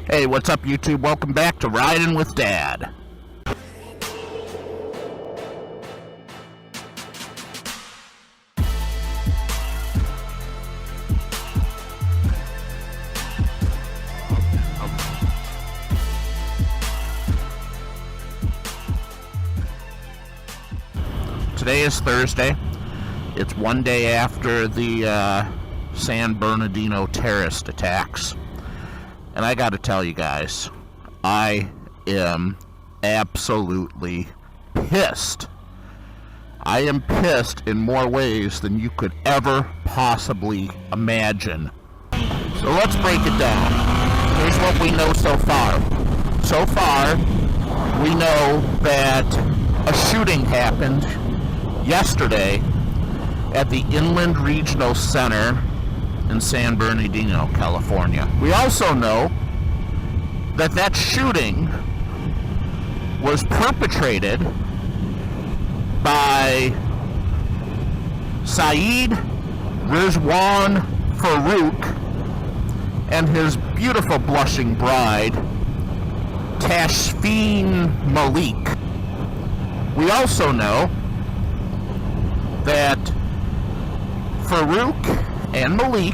Hey, what's up, YouTube? Welcome back to Riding with Dad. Today is Thursday. It's one day after the San Bernardino terrorist attacks. And I gotta tell you guys, I am absolutely pissed. I am pissed in more ways than you could ever possibly imagine. So let's break it down. Here's what we know so far. So far, we know that a shooting happened yesterday at the Inland Regional Center in San Bernardino, California. We also know that that shooting was perpetrated by Saeed Rizwan Farouk and his beautiful blushing bride, Tashfeen Malik. We also know that Farouk and Malik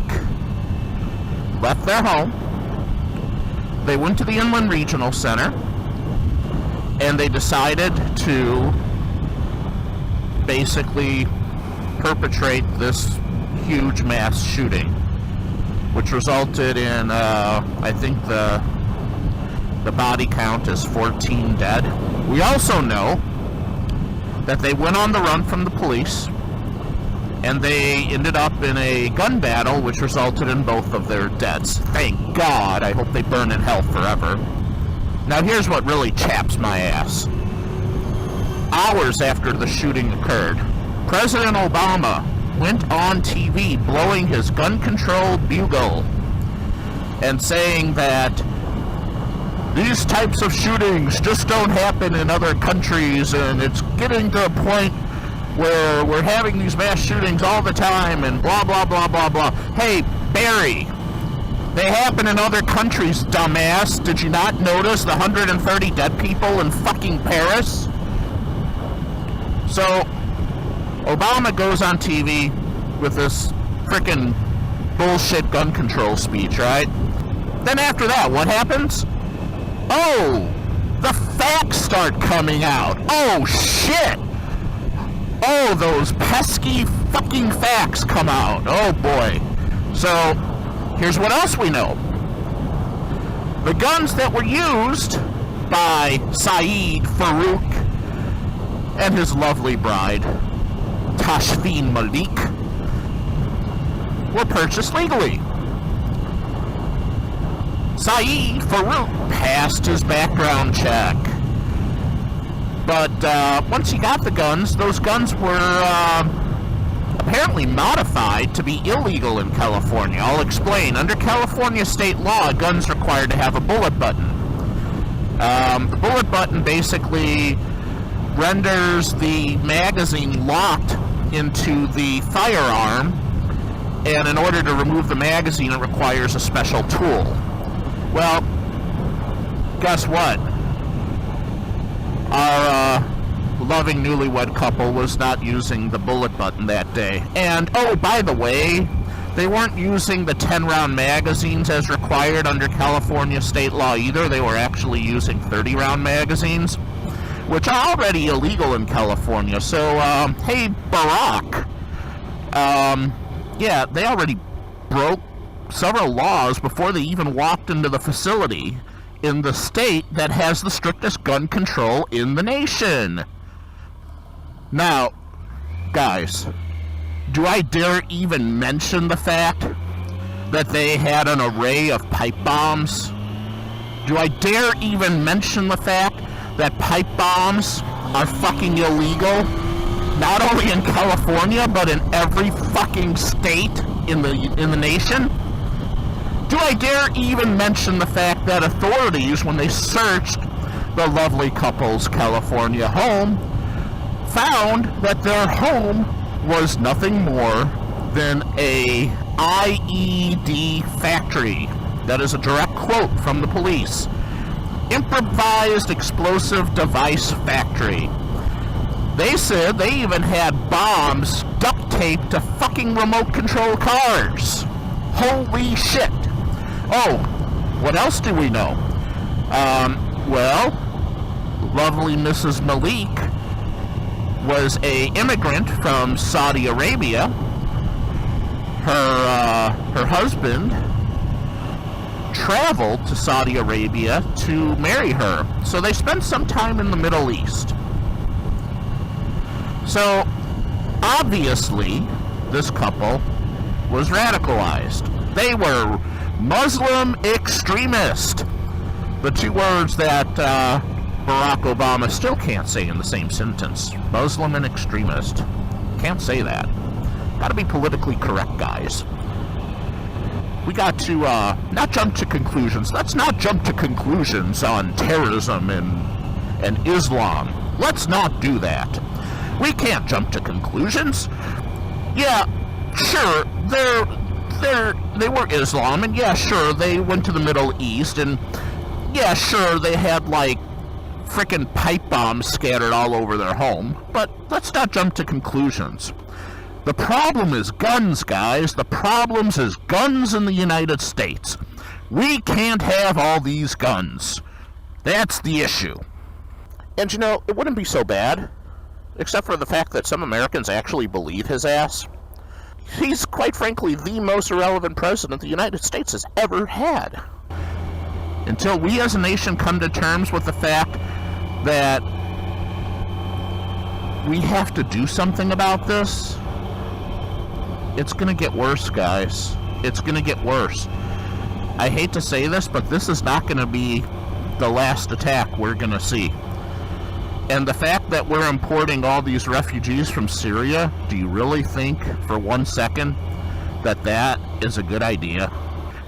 left their home. They went to the Inland Regional Center and they decided to basically perpetrate this huge mass shooting, which resulted in I think the body count is 14 dead. We also know that they went on the run from the police and they ended up in a gun battle, which resulted in both of their deaths. Thank God. I hope they burn in hell forever. Now here's what really chaps my ass. Hours after the shooting occurred, President Obama went on TV blowing his gun-controlled bugle and saying that these types of shootings just don't happen in other countries, and it's getting to a point where we're having these mass shootings all the time, and blah, blah, blah, blah, blah. Hey, Barry, they happen in other countries, dumbass. Did you not notice the 130 dead people in fucking Paris? So, Obama goes on TV with this frickin' bullshit gun control speech, right? Then after that, what happens? Oh, the facts start coming out. Oh, shit. Oh, those pesky fucking facts come out. Oh, boy. So, here's what else we know. The guns that were used by Saeed Farouk and his lovely bride, Tashfeen Malik, were purchased legally. Saeed Farouk passed his background check. But once he got the guns, those guns were apparently modified to be illegal in California. I'll explain. Under California state law, a gun's required to have a bullet button. The bullet button basically renders the magazine locked into the firearm, and in order to remove the magazine, it requires a special tool. Well, guess what? Our loving newlywed couple was not using the bullet button that day. And, oh, by the way, they weren't using the 10-round magazines as required under California state law either. They were actually using 30-round magazines, which are already illegal in California. So, hey, Barack, yeah, they already broke several laws before they even walked into the facility in the state that has the strictest gun control in the nation. Now, guys, do I dare even mention the fact that they had an array of pipe bombs? Do I dare even mention the fact that pipe bombs are fucking illegal? Not only in California, but in every fucking state in the nation? Do I dare even mention the fact that authorities, when they searched the lovely couple's California home, found that their home was nothing more than a IED factory. That is a direct quote from the police. Improvised explosive device factory. They said they even had bombs duct taped to fucking remote control cars. Holy shit. Oh, what else do we know? Well, lovely Mrs. Malik was a immigrant from Saudi Arabia. Her husband traveled to Saudi Arabia to marry her. So they spent some time in the Middle East. So, obviously, this couple was radicalized. They were Muslim extremist. The two words that Barack Obama still can't say in the same sentence. Muslim and extremist. Can't say that. Gotta be politically correct, guys. We got to not jump to conclusions. Let's not jump to conclusions on terrorism and Islam. Let's not do that. We can't jump to conclusions. Yeah, sure, they were Islam, and yeah, sure, they went to the Middle East, and yeah, sure, they had, like, frickin' pipe bombs scattered all over their home, but let's not jump to conclusions. The problem is guns, guys. The problem is guns in the United States. We can't have all these guns. That's the issue. And you know, it wouldn't be so bad, except for the fact that some Americans actually believe his ass. He's, quite frankly, the most irrelevant president the United States has ever had. Until we as a nation come to terms with the fact that we have to do something about this, it's going to get worse, guys. It's going to get worse. I hate to say this, but this is not going to be the last attack we're going to see. And the fact that we're importing all these refugees from Syria, do you really think for 1 second that that is a good idea?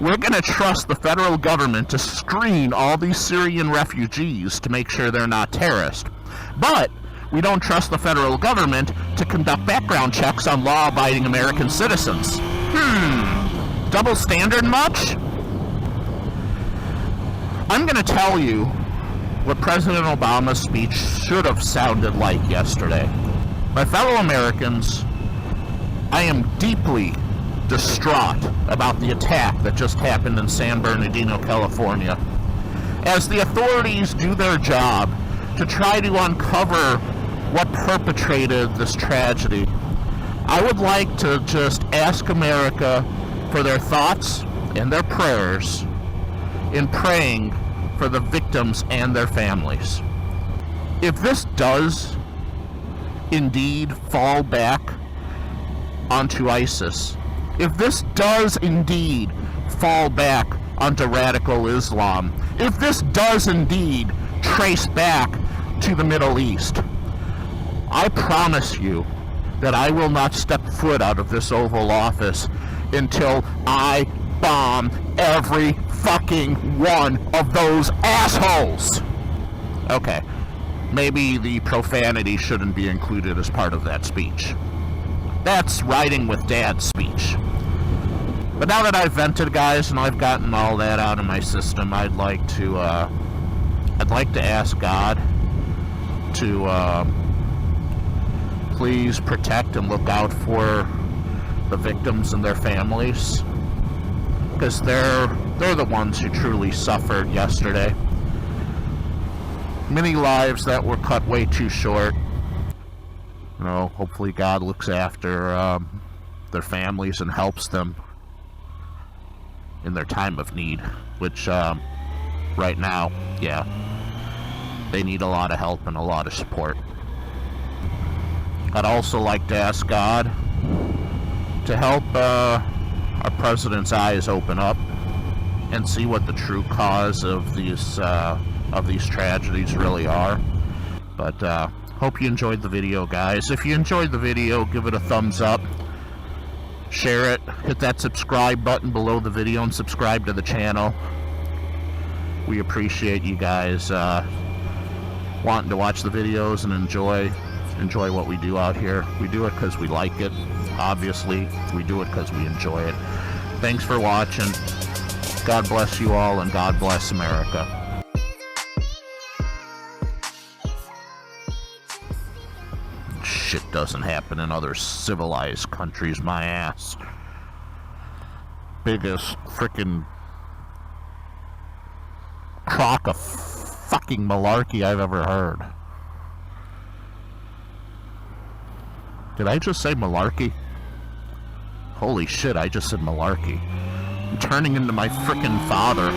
We're going to trust the federal government to screen all these Syrian refugees to make sure they're not terrorists. But we don't trust the federal government to conduct background checks on law-abiding American citizens. Double standard much? I'm going to tell you what President Obama's speech should have sounded like yesterday. My fellow Americans, I am deeply distraught about the attack that just happened in San Bernardino, California. As the authorities do their job to try to uncover what perpetrated this tragedy, I would like to just ask America for their thoughts and their prayers in praying for the victims and their families. If this does indeed fall back onto ISIS, if this does indeed fall back onto radical Islam, if this does indeed trace back to the Middle East, I promise you that I will not step foot out of this Oval Office until I bomb every fucking one of those assholes. Okay, maybe the profanity shouldn't be included as part of that speech. That's riding with Dad's speech. But now that I've vented, guys, and I've gotten all that out of my system, I'd like to ask God to please protect and look out for the victims and their families, because they're the ones who truly suffered yesterday. Many lives that were cut way too short. You know, hopefully God looks after their families and helps them in their time of need, which right now, yeah, they need a lot of help and a lot of support. I'd also like to ask God to help our president's eyes open up and see what the true cause of these tragedies really are. But hope you enjoyed the video, guys. If you enjoyed the video, give it a thumbs up, share it, hit that subscribe button below the video, and subscribe to the channel. We appreciate you guys wanting to watch the videos and enjoy what we do out here. We do it because we like it. Obviously, we do it because we enjoy it. Thanks for watching. God bless you all, and God bless America. Shit doesn't happen in other civilized countries, my ass. Biggest frickin' crock of fucking malarkey I've ever heard. Did I just say malarkey? Holy shit, I just said malarkey. I'm turning into my frickin' father.